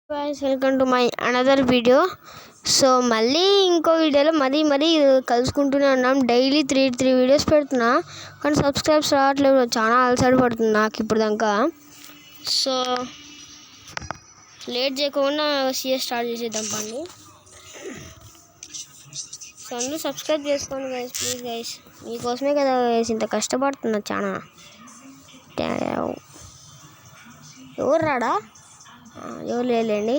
guys, welcome to my another video. So మళ్ళీ ఇంకో వీడియోలో మరీ కలుసుకుంటూనే ఉన్నాం. డైలీ త్రీ వీడియోస్ పెడుతున్నా, కానీ సబ్స్క్రైబ్స్ రావట్లేదు. చాలా అలసట పడుతుంది నాకు ఇప్పుడు దాకా. సో లేట్ చేయకుండా సిఎస్ స్టార్ట్ చేసేద్దాం పండి. సో అందరూ సబ్స్క్రైబ్ చేసుకోండి గైస్, ప్లీజ్ గైస్. మీకోసమే కదా గైస్ ఇంత కష్టపడుతున్నా చాలా. ఎవరు రాడా? ఎవరు లేదండి.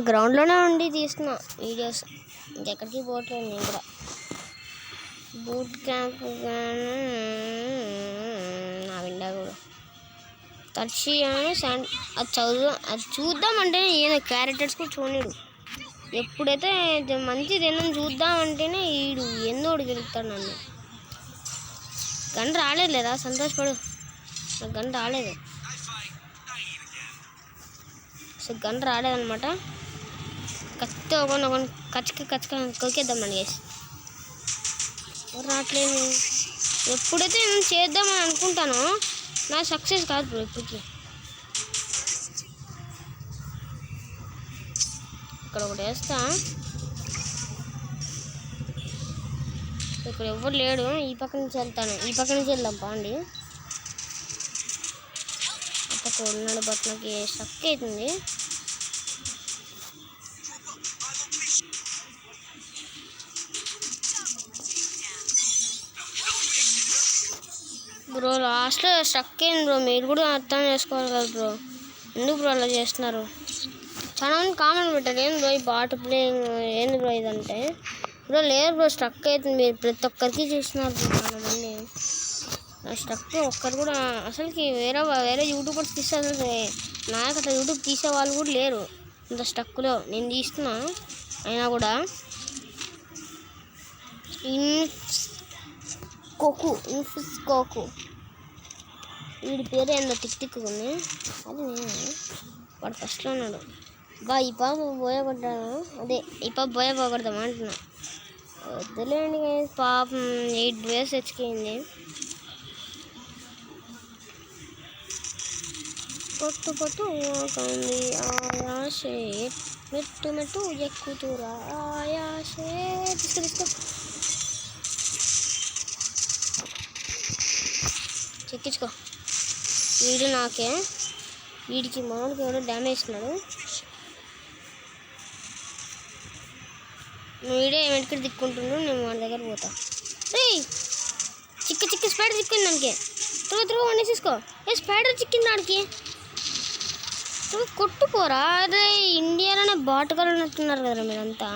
గ్రౌండ్లోనే ఉండి తీస్తున్నా వీడియోస్, ఇంకెక్కడికి పోవట్లేదు. నేను కూడా బూట్ క్యాంప్ నా విండా కూడా తడిచి అది చూద్దామంటేనే ఈయన క్యారెక్టర్స్ కూడా చూడడు. ఎప్పుడైతే మంచిది ఏందని చూద్దామంటేనే ఈడు ఎన్నోడు గెలుస్తాడు నన్ను. గన్ రాలేదు లేదా, సంతోషపడు. నాకు గన్ రాలేదు. సో గన్ రాలేదనమాట. కత్తి ఒక కచ్చక కొరికేద్దామండి గైస్. ఎవరు రావట్లేదు. ఎప్పుడైతే నేను చేద్దామని అనుకుంటానో నా సక్సెస్ కాదు బ్రో ఇప్పటికి. ఇక్కడ ఒకటి వేస్తా. ఇక్కడ ఎవరు లేడు. ఈ పక్క నుంచి వెళ్తాను, ఈ పక్క నుంచి వెళ్దాం బాండి. పక్క ఉన్నాడు, బట్ నాకు స్టక్ అవుతుంది. బ్రో లాస్ట్లో స్టక్ అయింది బ్రో. మీరు కూడా అర్థం చేసుకోవాలి కదా బ్రో. ఎందుకు బ్రో అలా చేస్తున్నారు? చాలా మంది కామెంట్ పెట్టారు, ఏంది బ్రో ఈ బాట్ ప్లేయింగ్, ఏంది బ్రో ఇదంటే. బ్రో లేదు బ్రో, స్టక్ అవుతుంది. మీరు ప్రతి ఒక్కరికి చూస్తున్నారు బ్రో. చాలా మంది స్టక్ ఒక్కరు కూడా అసలుకి వేరే యూట్యూబర్స్ తీస్తే అసలు నాకు అట్లా యూట్యూబ్ తీసే వాళ్ళు కూడా లేరు ఇంత స్టక్లో. నేను తీస్తున్నా అయినా కూడా. ఇన్ఫిస్కోకు వీడి పేరు ఏందో టిక్ ఉంది. అది నేను వాడు ఫస్ట్లో ఉన్నాడు. ఈ పాప పోయగొట్టాను, అదే ఈ పాప పోయగొడదాం అంటున్నా. వద్దులేండి పాపం 8 డేస్ తెచ్చుకుంది. పొట్టు కంది ఆయాషే మెట్టు ఎక్కుతురా ఆయాషే. తీసుకో చెక్కించుకో. వీడు నాకే, వీడికి మామూలుగా ఎవరో డ్యామేజ్ ఇస్తున్నాడు. వీడే వెనక్కి దిక్కుంటున్నాడు, నేను వాడి దగ్గర పోతా. చిక్కి స్పైడర్ చిక్కింది దానికి. త్వరగా వాడిని తీసుకో. స్పైడర్ చిక్కింది వాడికి. కొట్టుకోరా. అదే ఇండియాలోనే బాటగాలు ఉన్నట్టున్నారు కదా మీరంతా.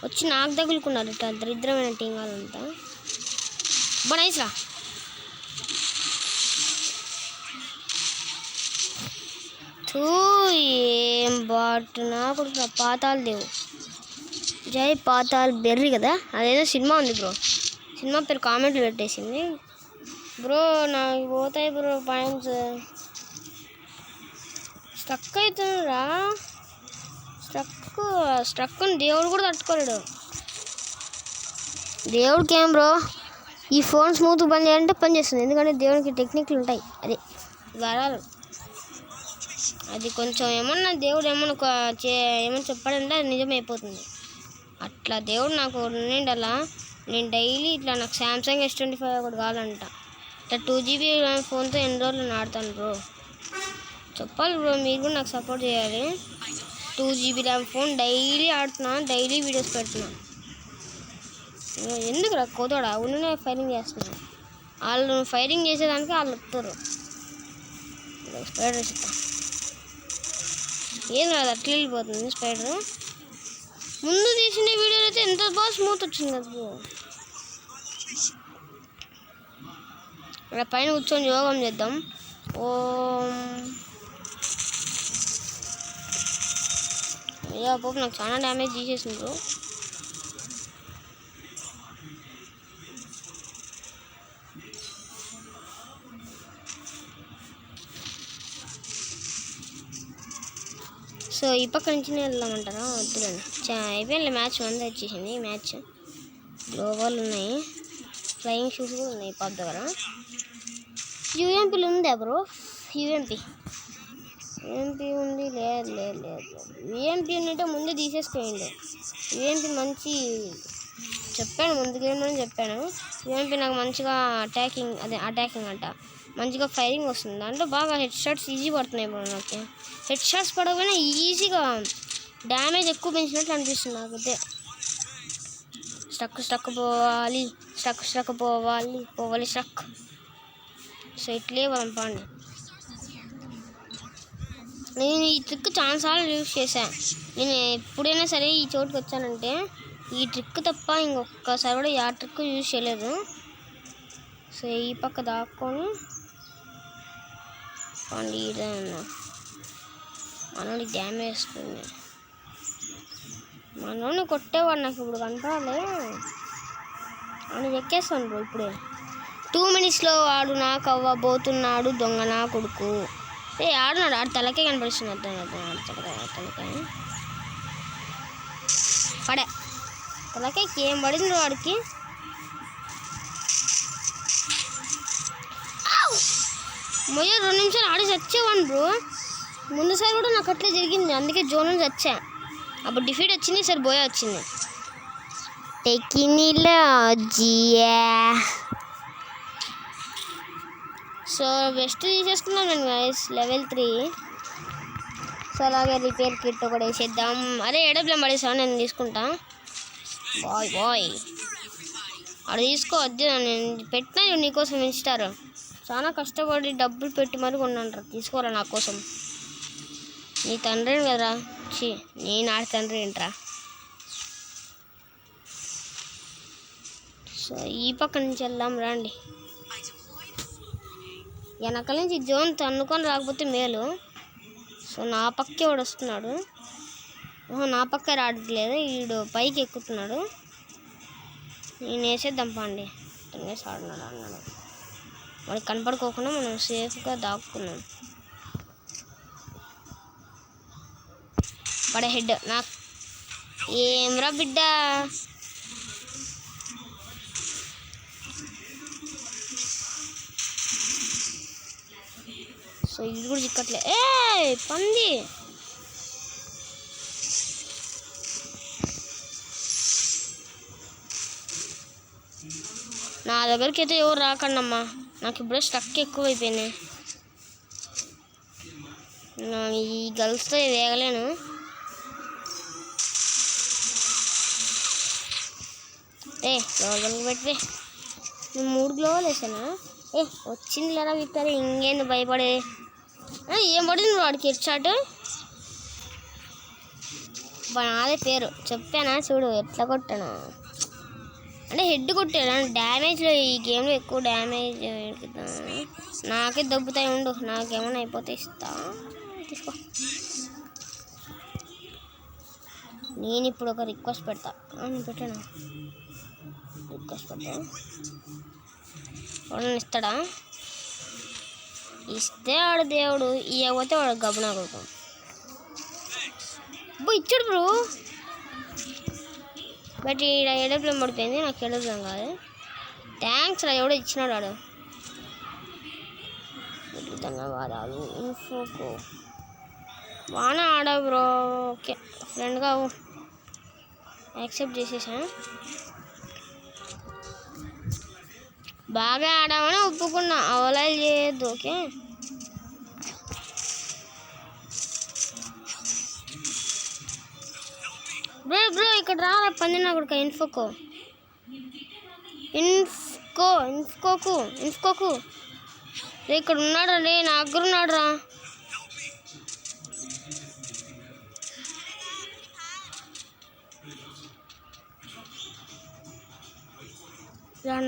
వచ్చి నాకు తగులుకున్నారు ఇట్లా దరిద్రమైన టీం వాళ్ళంతా. నైస్రా. ఏం బాట్ నాకు పాతాల్ దేవు, జై పాతాల్ బెర్రీ కదా, అదేదో సినిమా ఉంది బ్రో. సినిమా పేరు కామెంట్లు పెట్టేసింది బ్రో. నాకు పోతాయి బ్రో పాయింట్స్. స్ట్రక్ అవుతుందిరా. స్ట్రక్ దేవుడు కూడా తట్టుకోలేడు. దేవుడికి ఏం బ్రో, ఈ ఫోన్ స్మూత్ పని చేయాలంటే పని చేస్తుంది. ఎందుకంటే దేవుడికి టెక్నిక్లు ఉంటాయి. అది వరాలు. అది కొంచెం ఏమన్నా దేవుడు ఏమన్నా చెప్పాడంటే అది నిజమైపోతుంది. అట్లా దేవుడు నాకు నిండలా. నేను డైలీ ఇట్లా నాకు శాంసంగ్ S25 ఒకటి కావాలంట. ఇట్లా 2GB ఫోన్తో ఎన్ని రోజులు నేను ఆడతాను బ్రో. చెప్పాలి బ్రో, మీరు కూడా నాకు సపోర్ట్ చేయాలి. 2GB ర్యామ్ ఫోన్ డైలీ ఆడుతున్నా, డైలీ వీడియోస్ పెడుతున్నా. ఎందుకు రా కోతోడా ఉన్ననే ఫైరింగ్ చేస్తున్నాను. వాళ్ళు ఫైరింగ్ చేసేదానికి వాళ్ళు వస్తారు. స్పైడర్ వేస్తా. ఏం రాదు, అట్లా వెళ్ళిపోతుంది స్పైడర్. ముందు తీసిన వీడియోలో అయితే ఎంత బాగా స్మూత్ వచ్చింది కదా బ్రో. ఇక్కడ పైన కూర్చొని యోగం చేద్దాం. పాప నాకు చాలా డ్యామేజ్ తీసేసింది బ్రో. సో ఈ పక్క నుంచి వెళ్దామంటారా? వద్దులేండి, అయిపోయింది మ్యాచ్. 1 వచ్చేసింది మ్యాచ్. గ్లోబల్ ఉన్నాయి, ఫ్లయింగ్ షూస్ కూడా ఉన్నాయి పాప దగ్గర. యూఎంపీలు ఉందా బ్రో? యూఎంపీ ఉంది, లేదు యూఎంపీ ఉంటే ముందే తీసేసుకోండి. యూఎంపీ మంచి చెప్పాను, ముందు గేమ్లోనే చెప్పాను. యూఎంపీ నాకు మంచిగా అటాకింగ్ అంట, మంచిగా ఫైరింగ్ వస్తుంది. దాంట్లో బాగా హెడ్ షాట్స్ ఈజీ పడుతున్నాయి ఇప్పుడు నాకు. హెడ్ షాట్స్ పడకపోయినా ఈజీగా డ్యామేజ్ ఎక్కువ పెంచినట్లు అనిపిస్తుంది నాకైతే. స్ట్రక్ పోవాలి, స్ట్రక్. సో ఇట్లే పంపండి. నేను ఈ ట్రిక్ చాలాసార్లు యూజ్ చేశాను. నేను ఎప్పుడైనా సరే ఈ చోటుకి వచ్చానంటే ఈ ట్రిక్ తప్ప ఇంకొకసారి కూడా ఆ ట్రిక్ యూజ్ చేయలేదు. సో ఈ పక్క దాక్కొని పండి మనోడికి డ్యామేజ్ వస్తుంది. మనోడిని కొట్టేవాడు నాకు ఇప్పుడు కనపడాలి అని ఎక్కేస్తాను బ్రో. ఇప్పుడే 2 minutesలో వాడు నాకు అవ్వబోతున్నాడు దొంగ నా కొడుకు. ఆడున్నాడు, ఆడు తలకే కనపడిస్తున్నాడు. తలకాయ పడే, తలకాయకి ఏం పడింది వాడికి. మొయ్య 2 నిమిషాలు ఆడి చచ్చేవాడిని బ్రో. ముందుసారి కూడా నాకు అట్లే జరిగింది, అందుకే జోన్ నుంచి వచ్చా. అప్పుడు డిఫీట్ వచ్చింది, ఈసారి బోయా వచ్చింది. సో బెస్ట్ తీసేసుకున్నాం నేను గైస్, level 3. సో అలాగే రిపేర్ కిట్ ఒకటి వేసేద్దాం. అరే ఎడబ్లం పడేసాను, నేను తీసుకుంటా. బాయ్ అది తీసుకోవద్దు, నేను పెట్టినా నీకోసం ఇస్తారు. చాలా కష్టపడి డబ్బులు పెట్టి మరి కొన్నాను, తీసుకోరా నా కోసం. నీ తండ్రిని కదరా, నేను ఆడి తండ్రి ఏంట్రా. సో ఈ పక్క నుంచి వెళ్దాం రండి. వెనకాల నుంచి జోన్ తన్నుకొని రాకపోతే మేలు. సో నా పక్కే వాడు వస్తున్నాడు. నా పక్క రావట్లేదు, వీడు పైకి ఎక్కుతున్నాడు. నేను వేసేద్దాం పండి. వేసి ఆడున్నాడు అన్నాడు. వాడికి కనపడుకోకుండా మనం సేఫ్గా దాక్కున్నాం. పడే హెడ్ నాకు ఏమ్రా బిడ్డ. సో ఇది కూడా చిక్కట్లే. పంది నా దగ్గరికి అయితే ఎవరు రాకండమ్మా, నాకు ఇప్పుడే స్టక్ ఎక్కువైపోయినాయి. ఈ గర్ల్స్తో వేగలేను. గ్లోవల్ పెట్టి నేను 3 గ్లోవల్ వేసానా. వచ్చింది లేదా విక్టరీ, ఇంకేంది భయపడే. ఏం పడింది వాడికి హెడ్ షాట్. నాదే పేరు చెప్పానా చూడు ఎట్లా కొట్టాను అంటే హెడ్ కొట్టాడు. డ్యామేజ్లో ఈ గేమ్లో ఎక్కువ డ్యామేజ్ నాకే దొబ్బుతాయి. ఉండు, నాకేమైనా అయిపోతే ఇస్తా, తీసుకో. నేను ఇప్పుడు ఒక రిక్వెస్ట్ పెడతా. పెట్టాను రిక్వెస్ట్ పెడతా. వాడు ఇస్తాడా? ఇస్తే వాడు దేవుడు, ఇవ్వకపోతే వాడు గబునా కొడుకు. ఇచ్చాడు బ్రో. బట్ ఈడ ఎడబ్లం పడిపోయింది, నాకు ఎడబ్లం కాదు. థ్యాంక్స్ రా, ఎవడో ఇచ్చినాడు వాడు. ధన్యవాదాలు. ఇన్ఫోకో బాగా ఆడా బ్రో. ఓకే ఫ్రెండ్గా యాక్సెప్ట్ చేసేసా. బాగా ఆడామని ఒప్పుకున్నా, అవలా చేయొద్దు. ఓకే బ్రో ఇక్కడ రారా పందిన కొడుక. ఇన్ఫోకు ఇక్కడ ఉన్నాడు రే, నా దగ్గర ఉన్నాడు రా.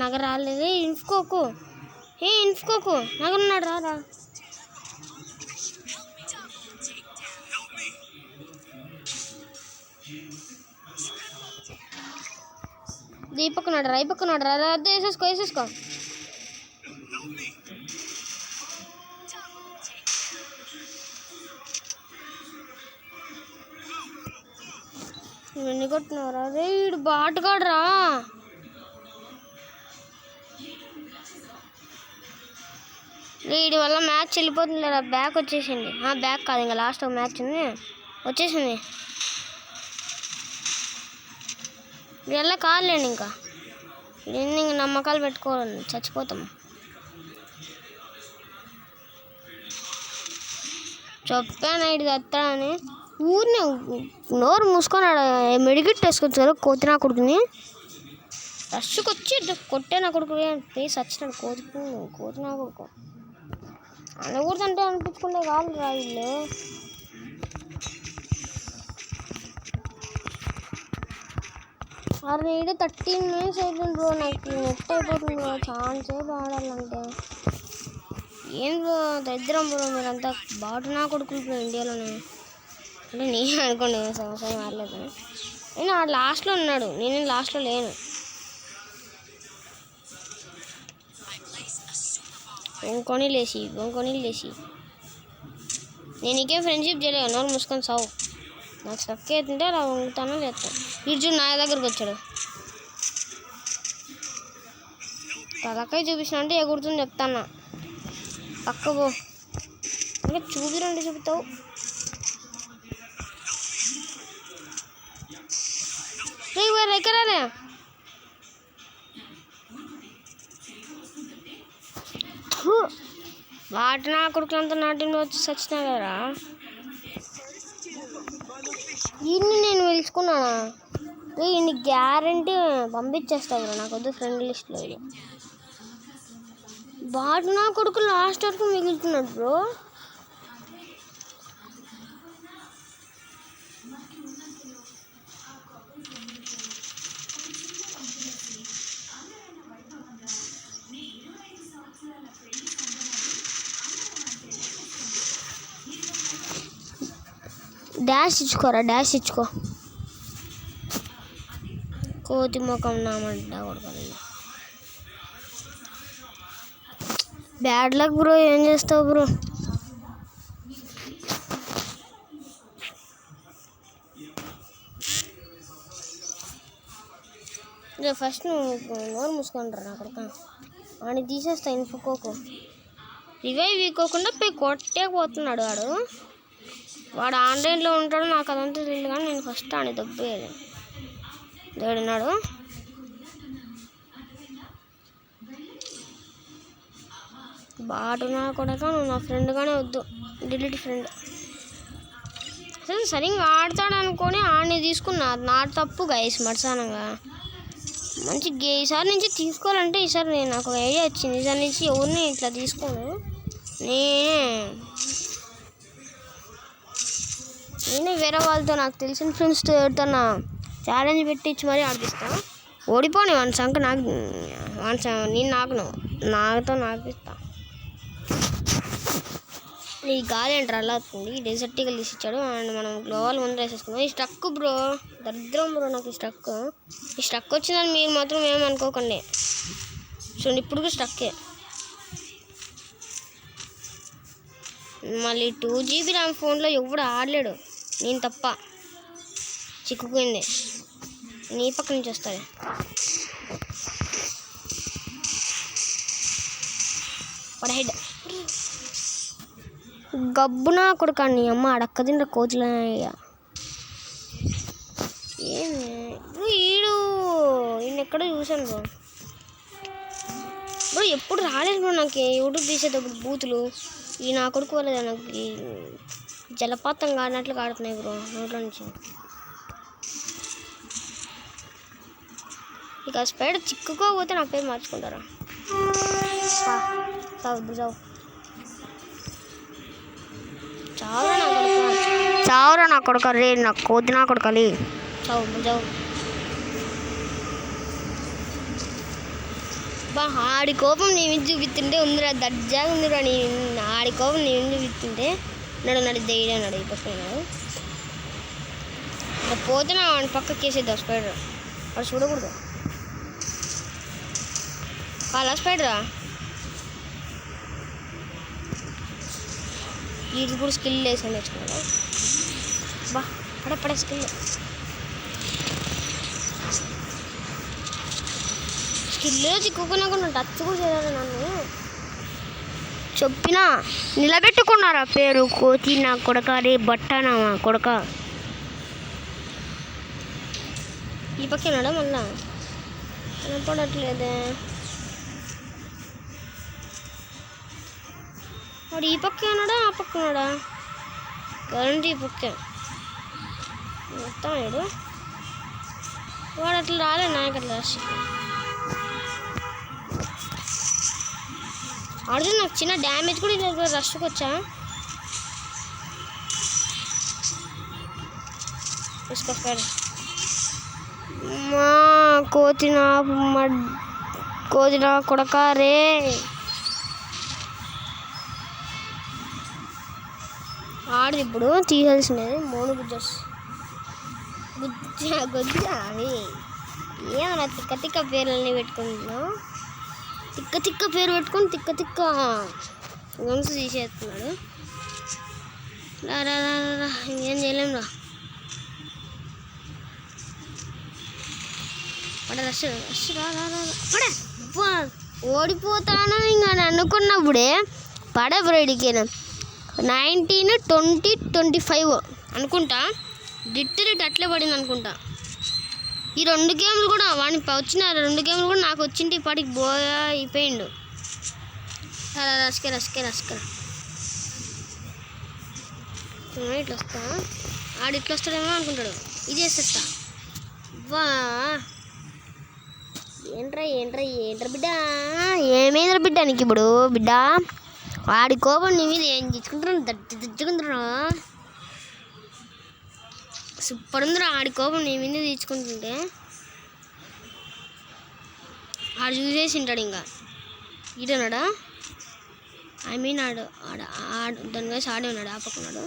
నగర రాలేదు. ఇన్ఫోకు నగర ఉన్నాడు రా. ఈ పక్కనాడు రా, ఈ పక్కనాడు రా. అదే వేసేసుకో. ఎన్ని కొట్టినవరా రే, వీడు బాటుగాడు రా. వీడి వల్ల మ్యాచ్ వెళ్ళిపోతుంది లేదా. బ్యాక్ వచ్చేసింది. బ్యాక్ కాదు, ఇంకా లాస్ట్ ఒక మ్యాచ్ ఉంది. వచ్చేసింది. వీళ్ళ కాదులేండి, ఇంకా ఇంక నమ్మకాలు పెట్టుకోవాలి, చచ్చిపోతాం. చెప్పాను ఇటు తెస్తాడని, ఊరిని నోరు మూసుకొని మెడికెట్ వేసుకోవచ్చు కదా. కోతి నా కొడుకుని రష్కి వచ్చి కొట్టే నా కొడుకు ప్లేస్ వచ్చినాడు. కోతి నా కొడుకు అనకూడదంటే అనిపించుకుంటే కాదు రా వీళ్ళు. అరే ఇది 13 minutes అయిపోయింది బ్రో. నాకు నెట్ అయిపోతుంది బ్రో. చాలా సేపు ఆడాలంటే ఏం బ్రో దరిద్రం బ్రో. మీరంతా బాటు నా కొడుకులు బ్రో ఇండియాలోనే. అంటే నేను అనుకోండి సంవత్సరం ఆడలేదు. నేను ఆ లాస్ట్లో ఉన్నాడు, నేను లాస్ట్లో లేను. ఇంకొని లేచి నేను ఇంకేం ఫ్రెండ్షిప్ చేయలేదు. నోరు మూసుకొని సావు. నాకు స్టక్ అవుతుంటే అలా వంగుతానో చేస్తాను. ఇటు నా దగ్గరకు వచ్చాడు. తలకాయ చూపించిన అంటే ఎగురుతుంది చెప్తాను. పక్క పో ఇంకా చూపిరండి చూపుతావు. ఎక్కడానే వాటి నా కొడుకులంతా నాటిని వచ్చి చచ్చినా కదరా. ఈయన్ని నేను పిలుచుకున్నానా? ఈయన్ని గ్యారంటీ పంపించేస్తా బ్రో. నాకు వద్దు ఫ్రెండ్ లిస్ట్లో. ఇది వాడు నా కొడుకు లాస్ట్ వరకు మిగులుతున్నాడు బ్రో. డాష్ ఇచ్చుకో. కోతి ముఖం నామంట కొడుకోండి. Bad luck bro. ఏం చేస్తావు బ్రో? ఫస్ట్ నువ్వు నోరు మూసుకుంటారు నా కొడుక. వాడిని తీసేస్తా ఇన్ఫోకోకు. ఇవే వీకోకుండా పోయి కొట్టేకపోతున్నాడు వాడు. వాడు ఆన్లైన్లో ఉంటాడు, నాకు అదంతా తెలియదు. కానీ నేను ఫస్ట్ ఆని దొబ్బేది. దేవుడున్నాడు. బాటు నా కొడక, నువ్వు నా ఫ్రెండ్గానే వద్దు. Delete friend. అసలు సరిగ్గా ఆడతాడు అనుకొని ఆడిని తీసుకున్నా. నా తప్పు గైస్ మర్చానంగా. మంచి ఈసారి నుంచి తీసుకోవాలంటే ఈసారి నేను నాకు ఒక ఐడియా వచ్చింది. ఈసారి నుంచి ఎవరిని ఇట్లా తీసుకోను. నేనే వేరే వాళ్ళతో, నాకు తెలిసిన ఫ్రెండ్స్తో ఎవరితోనా ఛాలెంజ్ పెట్టించి మరీ ఆడిపిస్తాను. ఓడిపోని వాని సంఖ్య నేను నాకుతో నాకిస్తా. ఈ గాలి ఏంటారు అలా అవుతుంది. డెజర్ట్ ఈగల్ తీసి ఇచ్చాడు అండ్ మనం గ్లోవల్ ముందు వేసేసుకున్నాం. ఈ స్టక్ బ్రో దరిద్రం బ్రో. నాకు ఈ స్టక్ వచ్చిందని మీరు మాత్రం ఏమనుకోకండి. చూడండి ఇప్పుడు కూడా స్టక్కే. మళ్ళీ 2GB ర్యామ్ ఫోన్లో ఎవడు ఆడలేడు, నేను తప్ప. చిక్కుపోయింది. నీ పక్క నుంచి వస్తుంది. పడహెడ్ గబ్బునా కొడుకండి. అమ్మ అడక్క తిండ్ర కోతులు. ఏమి ఈయన ఎక్కడో చూశాను బ్రో. బ్రో ఎప్పుడు రాలేదు బ్రో నాకు యూట్యూబ్ తీసేటప్పుడు బూతులు. ఈ నా కొడుకు వల్ల నాకు జలపాతం కాడినట్లు కాడుతున్నాయి బ్రో నోట్లో నుంచి. ఇక స్పైడర్ చిక్కుకోకపోతే నా పేరు మార్చుకుంటారా? చావురా నా కొడుకు. రే నా కోతి నా కొడుకలి. చావు బా. ఆడి కోపం నీ మీద చూపిస్తుంటే ఉందిరా, దర్జాగా ఉందిరా. ఆడి కోపం నీ మీద చూపిస్తుంటే నడు ధైర్యం అన్నాడు. ఈ పక్కన పోతే నా వాడి పక్క కేసేద్దాం. స్పైడర్ వాడు చూడకూడదు. కాలా స్పైడరా? వీటికి కూడా స్కిల్ వేసాను నేర్చుకున్నాడు. బా పడే స్కిల్ చిక్కుకున్నా కూడా టచ్ కూడా చేయాలి నన్ను. చెప్పినా నిలబెట్టుకున్నారా పేరు కోతి నా కొడక రే బట్టనా కొడక. ఈ పక్కనాడా మళ్ళా కనపడట్లేదే. వాడు ఈ పక్కనాడా ఆ పక్కనాడా? కరెంట్ ఈ పక్క మొత్తం వాడు అట్లా రాలే నాకు అట్లా రాసి. అర్జున్ నాకు చిన్న డ్యామేజ్ కూడా ఇలా రష్కి వచ్చా. మా కోతిన కొడక రే. ఆడిది ఇప్పుడు తీయాల్సినది మోను గుజ్జ అవి ఏమన్నా తిక్క తిక్క పేర్లన్నీ పెట్టుకుంటున్నావు. తిక్క పేరు పెట్టుకొని తిక్క గొంతు తీసేస్తున్నాడు. రా ఇంకేం చేయలేం రా. పడ రష్ పడే ఓడిపోతాను ఇంకా అనుకున్నప్పుడే పడే బ్రైడ్కి 19, 20, 25 అనుకుంటా. డిట్ అట్లే పడింది అనుకుంటా. ఈ 2 గేమ్లు కూడా వాడిని వచ్చిన 2 గేమ్లు కూడా నాకు వచ్చింటి పాటికి బోయా అయిపోయిండు. రస్కే ఇట్లా వస్తా. ఆడు ఇట్లా వస్తాడేమో అనుకుంటాడు. ఇది వేసేస్తా. వా ఏంట్రా బిడ్డ, ఏమైందిరా బిడ్డ నీకు ఇప్పుడు? బిడ్డ ఆడి కోపం నీ మీద ఏం తెచ్చుకుంటున్నాను, తెచ్చుకుంటున్నా. సూపర్ ఉందిరా ఆడి కోపం నీ మీద తెచ్చుకుంటుంటే. ఆడు చూసేసింటాడు ఇంకా. ఈడన్నాడా? ఐ మీన్ ఆడు దాని కలిసి ఆడే ఉన్నాడు. ఆ పక్క ఉన్నాడు.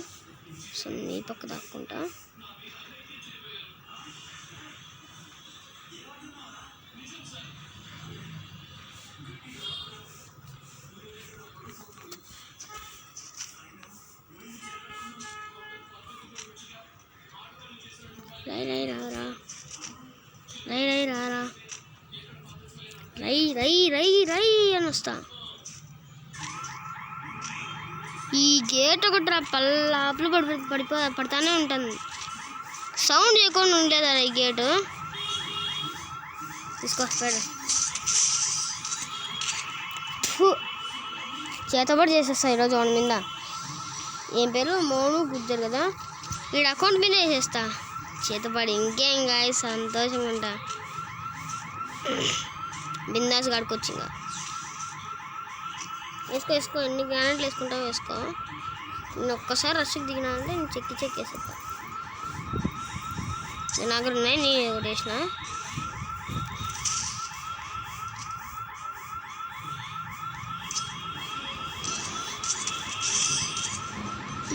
సో నీ పక్క దాక్కుంటా. రై అని వస్తా. ఈ గేట్ ఒకటి పల్లాపులు పడతానే ఉంటుంది. సౌండ్ చేయకుండా ఉండలేదా ఈ గేటు? తీసుకొస్తాడు. చేతబడి చేసేస్తా ఈరోజు వాడి మీద. ఏం పేరు? మోను గుజ్జరు కదా. వీడు అకౌంట్ మీద వేసేస్తా చేతబడి. ఇంకేం గాయ సంతోషంగా ఉంటా. బిందాస్ కాడుకోవచ్చు. ఇంకా వేసుకో ఎన్ని గ్రానైట్లు వేసుకుంటావు వేసుకో. నేను ఒక్కసారి రష్కి దిగినా అంటే నేను చెక్ వేసేస్తా. నేను అక్కడ ఉన్నాయి, నేను ఒకటి వేసిన.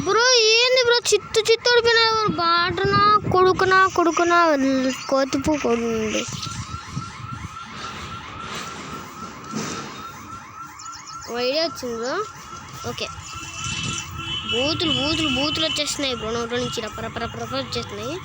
బ్రో ఏంది బ్రో చిత్తు ఓడిపోయినా? బాటనా కొడుకునా కోతిపు కొడుండి. ఐడియా వచ్చింది బ్రో. ఓకే బూతులు వచ్చేస్తున్నాయి బ్రో. నోట్లో నుంచి రప్ప వచ్చేస్తున్నాయి.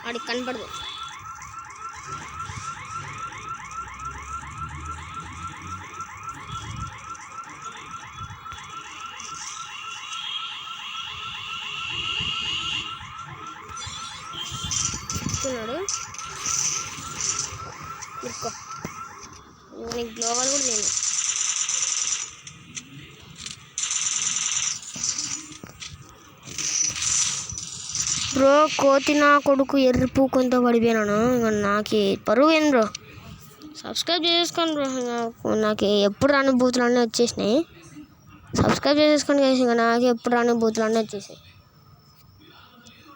వాడికి కనపడదు. చూస్తున్నాడు. ఇరుకో నీకు గ్లోబల్ కూడా లేదు. బ్రో కోతినా కొడుకు ఎర్రిపు కొంత పడిపోయినాను. ఇంకా నాకు పరువు ఏం బ్రో. సబ్స్క్రైబ్ చేసుకోండి బ్రో. నాకు ఎప్పుడు రాని బూతులు అన్నీ వచ్చేసినాయి. సబ్స్క్రైబ్ చేసేసుకోండి. ఇంకా నాకు ఎప్పుడు రాని బూతులు అన్నీ వచ్చేసాయి.